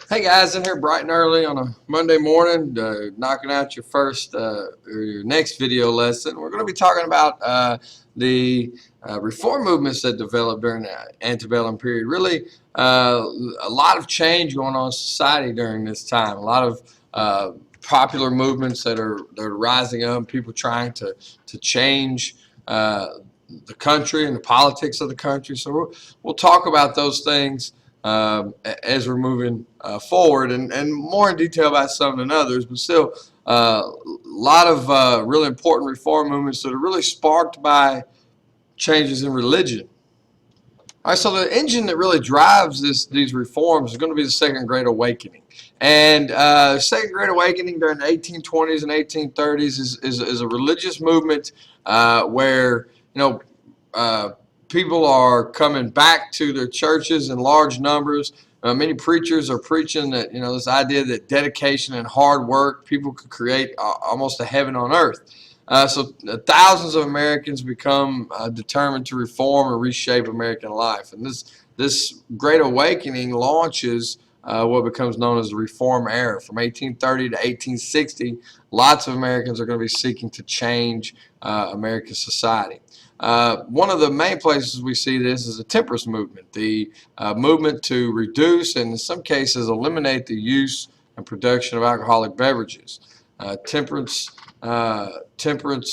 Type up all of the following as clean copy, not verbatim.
Hey guys, in here bright and early on a Monday morning, knocking out your first or your next video lesson. We're going to be talking about the reform movements that developed during the antebellum period. Really, a lot of change going on in society during this time. A lot of popular movements that are rising up. People trying to change the country and the politics of the country. So we'll talk about those things as we're moving forward, and more in detail about some than others, but still a lot of really important reform movements that are really sparked by changes in religion. All right, so the engine that really drives these reforms is going to be the Second Great Awakening. And Second Great Awakening during the 1820s and 1830s is a religious movement where, people are coming back to their churches in large numbers. Many preachers are preaching that, this idea that dedication and hard work, people could create almost a heaven on earth. So thousands of Americans become determined to reform and reshape American life. And this Great Awakening launches what becomes known as the Reform Era. From 1830 to 1860, lots of Americans are going to be seeking to change American society. One of the main places we see this is the temperance movement, the movement to reduce and in some cases eliminate the use and production of alcoholic beverages. Temperance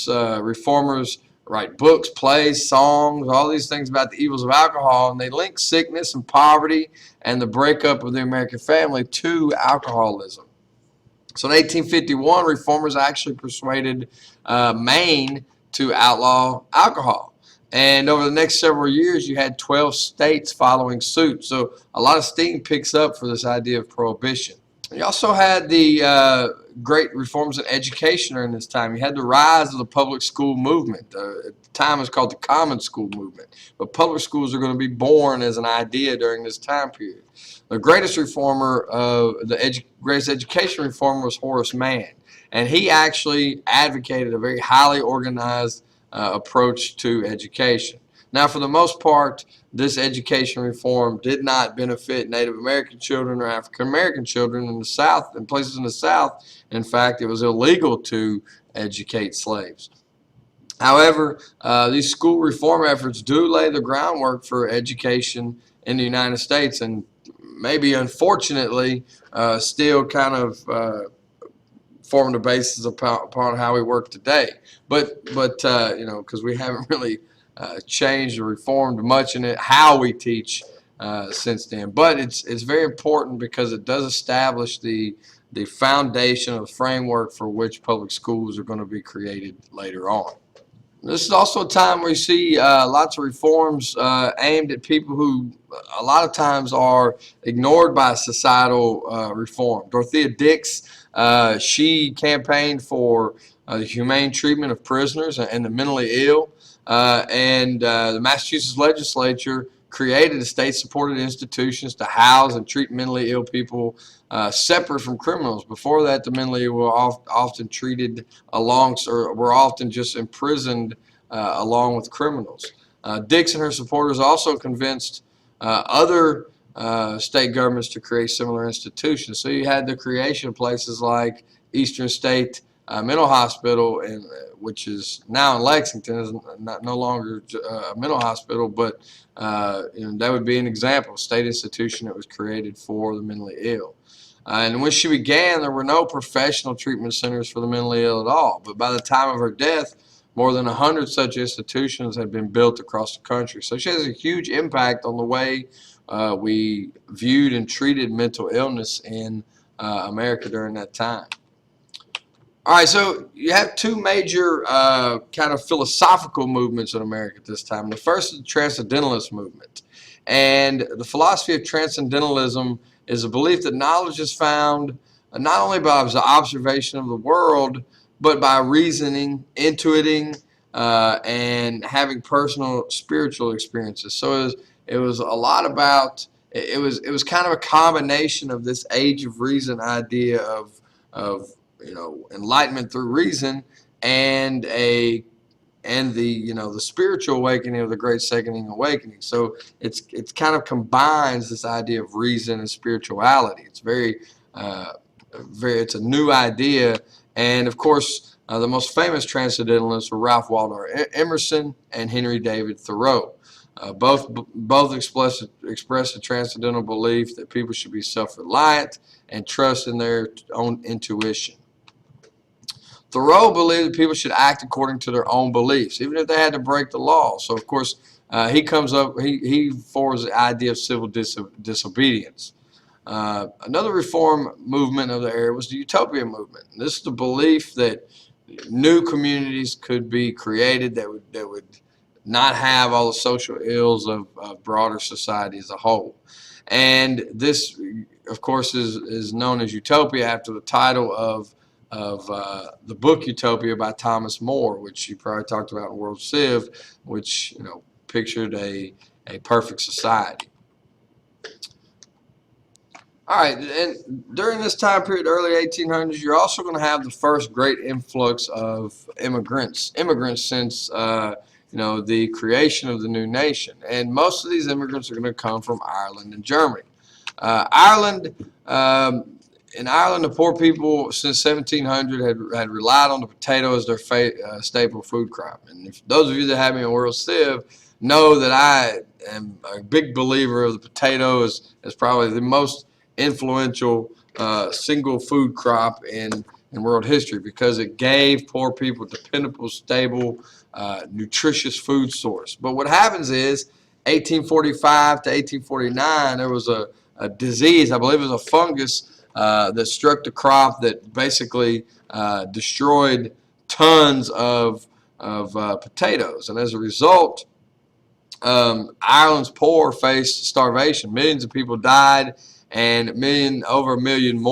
reformers write books, plays, songs, all these things about the evils of alcohol, and they link sickness and poverty and the breakup of the American family to alcoholism. So in 1851, reformers actually persuaded Maine to outlaw alcohol. And over the next several years, you had 12 states following suit. So a lot of steam picks up for this idea of prohibition. You also had the great reforms in education during this time. You had the rise of the public school movement. At the time, it was called the Common School movement. But public schools are going to be born as an idea during this time period. The greatest reformer, greatest education reformer was Horace Mann. And he actually advocated a very highly organized approach to education. Now, for the most part, this education reform did not benefit Native American children or African American children in the South, in places in the South. In fact, it was illegal to educate slaves. However, these school reform efforts do lay the groundwork for education in the United States, and maybe unfortunately still kind of forming the basis upon how we work today. But because we haven't really changed or reformed much in it, how we teach since then. But it's very important because it does establish the foundation of the framework for which public schools are going to be created later on. This is also a time where you see lots of reforms aimed at people who a lot of times are ignored by societal reform. Dorothea Dix, she campaigned for the humane treatment of prisoners and the mentally ill, and the Massachusetts legislature created state-supported institutions to house and treat mentally ill people separate from criminals. Before that, the mentally ill were often treated or were often just imprisoned along with criminals. Dix and her supporters also convinced other state governments to create similar institutions. So you had the creation of places like Eastern State Mental Hospital, which is now in Lexington, is no longer a mental hospital, but that would be an example, a state institution that was created for the mentally ill. And when she began, there were no professional treatment centers for the mentally ill at all. But by the time of her death, more than 100 such institutions had been built across the country. So she has a huge impact on the way we viewed and treated mental illness in America during that time. All right, so you have two major kind of philosophical movements in America at this time. The first is the Transcendentalist movement. And the philosophy of Transcendentalism is a belief that knowledge is found not only by observation of the world, but by reasoning, intuiting, and having personal spiritual experiences. So it was a lot about, it was kind of a combination of this age of reason idea of enlightenment through reason and and the spiritual awakening of the Great Second Awakening. So it's kind of combines this idea of reason and spirituality. It's it's a new idea, and of course the most famous transcendentalists were Ralph Waldo Emerson and Henry David Thoreau. Both expressed a transcendental belief that people should be self-reliant and trust in their own intuition. Thoreau believed that people should act according to their own beliefs, even if they had to break the law. So, of course, he forwards the idea of civil disobedience. Another reform movement of the era was the Utopia movement. And this is the belief that new communities could be created that would not have all the social ills of broader society as a whole. And this, of course, is known as Utopia after the title of the book Utopia by Thomas More, which you probably talked about in World Civ, which pictured a perfect society. All right, and during this time period, early 1800s, you're also going to have the first great influx of immigrants since the creation of the new nation, and most of these immigrants are going to come from Ireland and Germany. In Ireland, the poor people since 1700 had relied on the potato as their staple food crop. And if those of you that have me on World Civ know that I am a big believer of the potato as probably the most influential single food crop in world history, because it gave poor people a dependable, stable, nutritious food source. But what happens is 1845 to 1849, there was a disease, I believe it was a fungus, that struck the crop that basically destroyed tons of potatoes. And as a result, Ireland's poor faced starvation. Millions of people died, and over a million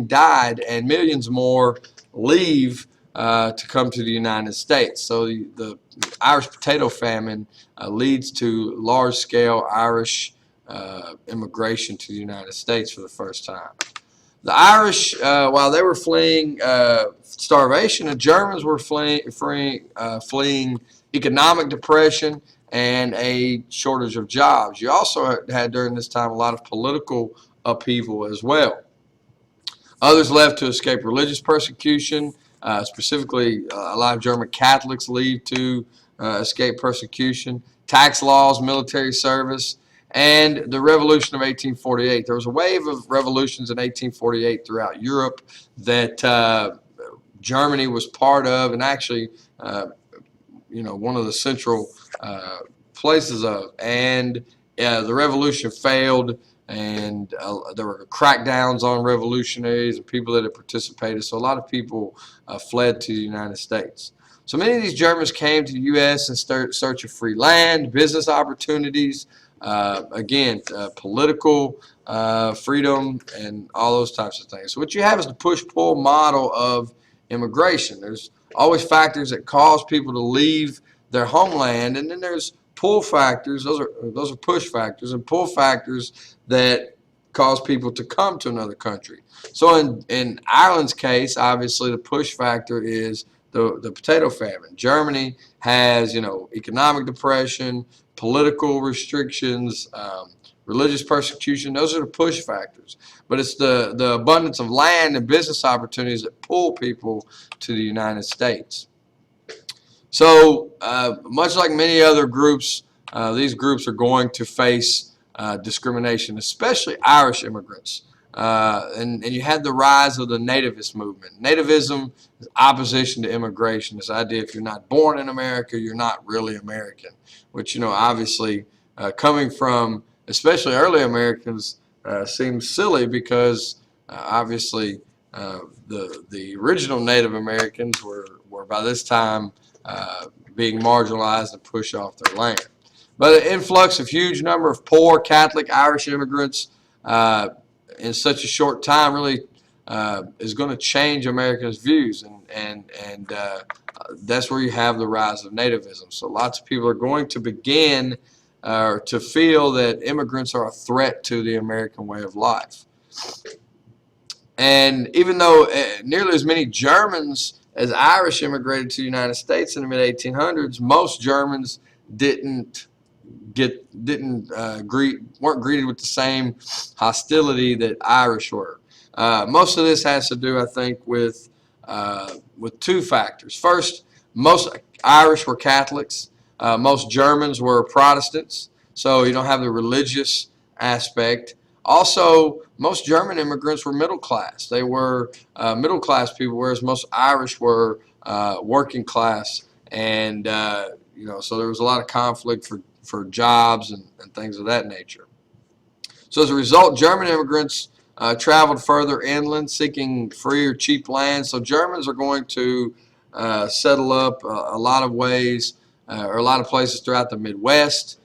died, and millions more leave to come to the United States. So the Irish potato famine leads to large-scale Irish immigration to the United States for the first time. The Irish, while they were fleeing starvation, the Germans were fleeing economic depression and a shortage of jobs. You also had during this time a lot of political upheaval as well. Others left to escape religious persecution. Specifically, a lot of German Catholics leave to escape persecution. Tax laws, military service, and the Revolution of 1848. There was a wave of revolutions in 1848 throughout Europe that Germany was part of, and actually, one of the central places of. And the revolution failed, and there were crackdowns on revolutionaries and people that had participated. So a lot of people fled to the United States. So many of these Germans came to the U.S. in search of free land, business opportunities, political freedom, and all those types of things. So what you have is the push-pull model of immigration. There's always factors that cause people to leave their homeland, and then there's pull factors. Those are push factors, and pull factors that cause people to come to another country. So in Ireland's case, obviously the push factor is the potato famine. Germany has economic depression, political restrictions, religious persecution. Those are the push factors. But it's the abundance of land and business opportunities that pull people to the United States. So much like many other groups, these groups are going to face discrimination, especially Irish immigrants. And you had the rise of the nativist movement. Nativism is opposition to immigration. This idea if you're not born in America, you're not really American, which, obviously coming from especially early Americans seems silly because obviously the original Native Americans were by this time being marginalized and pushed off their land. But an influx of huge number of poor Catholic Irish immigrants in such a short time really is going to change Americans' views, and that's where you have the rise of nativism. So lots of people are going to begin to feel that immigrants are a threat to the American way of life. And even though nearly as many Germans as Irish immigrated to the United States in the mid-1800s, most Germans didn't weren't greeted with the same hostility that Irish were. Most of this has to do, I think, with two factors. First, most Irish were Catholics. Most Germans were Protestants, so you don't have the religious aspect. Also, most German immigrants were middle class. They were middle class people, whereas most Irish were working class, and so there was a lot of conflict for jobs and things of that nature. So as a result, German immigrants traveled further inland, seeking free or cheap land. So Germans are going to settle up a lot of ways, or a lot of places throughout the Midwest.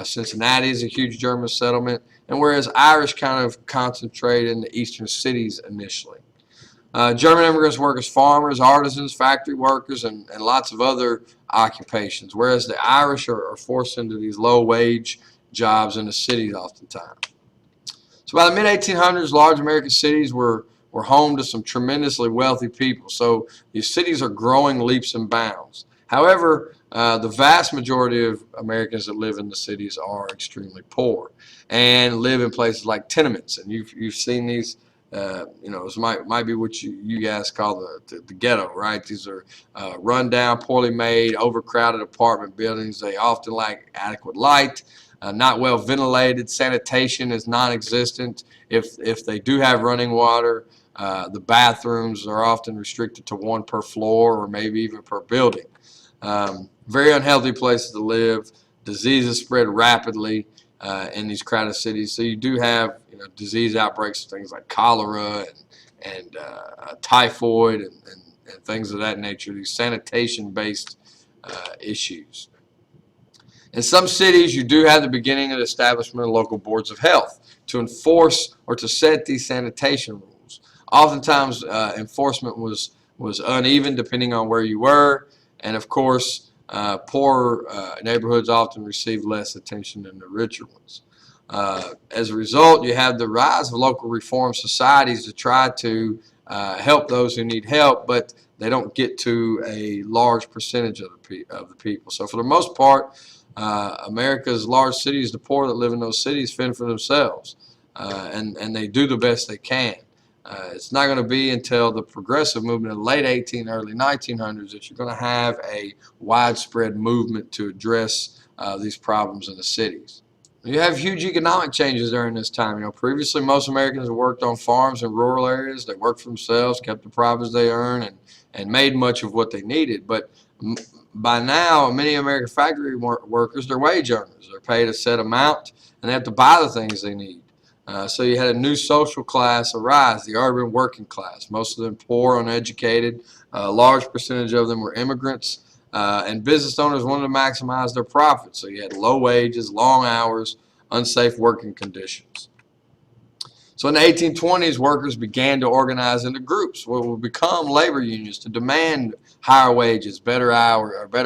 Cincinnati is a huge German settlement, and whereas Irish kind of concentrate in the eastern cities initially. German immigrants work as farmers, artisans, factory workers, and lots of other occupations, whereas the Irish are forced into these low-wage jobs in the cities oftentimes. So by the mid-1800s, large American cities were home to some tremendously wealthy people. So these cities are growing leaps and bounds. However, the vast majority of Americans that live in the cities are extremely poor and live in places like tenements. And you've seen these. This might be what you guys call the ghetto, right? These are run down, poorly made, overcrowded apartment buildings. They often lack adequate light, not well ventilated. Sanitation is non-existent. If they do have running water, the bathrooms are often restricted to one per floor or maybe even per building. Very unhealthy places to live. Diseases spread rapidly in these crowded cities. So you do have disease outbreaks, things like cholera and typhoid and things of that nature, these sanitation-based issues. In some cities, you do have the beginning of the establishment of local boards of health to enforce or to set these sanitation rules. Oftentimes, enforcement was uneven depending on where you were, and of course, poor neighborhoods often receive less attention than the richer ones. As a result, you have the rise of local reform societies to try to help those who need help, but they don't get to a large percentage of the people. So for the most part, America's large cities, the poor that live in those cities fend for themselves, and they do the best they can. It's not going to be until the progressive movement in the late early 1900s that you're going to have a widespread movement to address these problems in the cities. You have huge economic changes during this time. Previously most Americans worked on farms in rural areas. They worked for themselves, kept the profits they earned, and made much of what they needed. But by now, many American factory workers, they're wage earners. They're paid a set amount, and they have to buy the things they need. So you had a new social class arise, the urban working class. Most of them poor, uneducated. A large percentage of them were immigrants. And business owners wanted to maximize their profits. So you had low wages, long hours, unsafe working conditions. So in the 1820s, workers began to organize into groups, what would become labor unions, to demand higher wages, better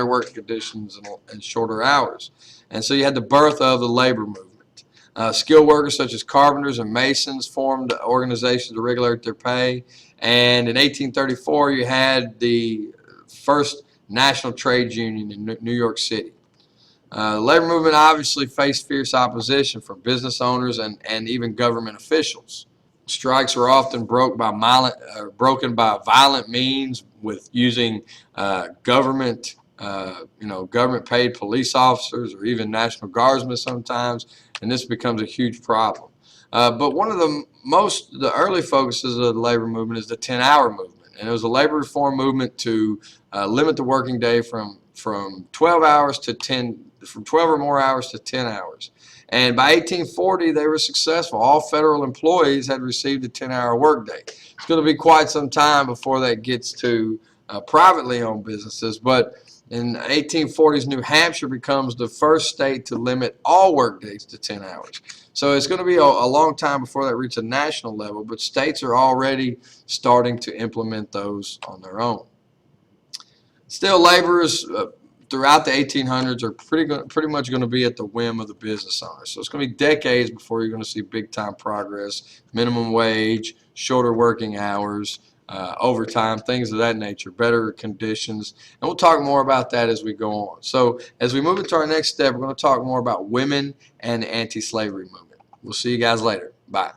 working conditions, and shorter hours. And so you had the birth of the labor movement. Skilled workers such as carpenters and masons formed organizations to regulate their pay. And in 1834, you had the first National Trade Union in New York City. The labor movement obviously faced fierce opposition from business owners and even government officials. Strikes were often broken by violent means, with using government paid police officers or even National Guardsmen sometimes, and this becomes a huge problem. But one of the early focuses of the labor movement is the 10-hour movement, and it was a labor reform movement to limit the working day from 12 or more hours to 10 hours. And by 1840, they were successful. All federal employees had received a 10-hour workday. It's going to be quite some time before that gets to privately owned businesses, but in the 1840s, New Hampshire becomes the first state to limit all workdays to 10 hours. So it's going to be a long time before that reaches a national level, but states are already starting to implement those on their own. Still, laborers throughout the 1800s are pretty much going to be at the whim of the business owners. So it's going to be decades before you're going to see big-time progress, minimum wage, shorter working hours, overtime, things of that nature, better conditions. And we'll talk more about that as we go on. So as we move into our next step, we're going to talk more about women and the anti-slavery movement. We'll see you guys later. Bye.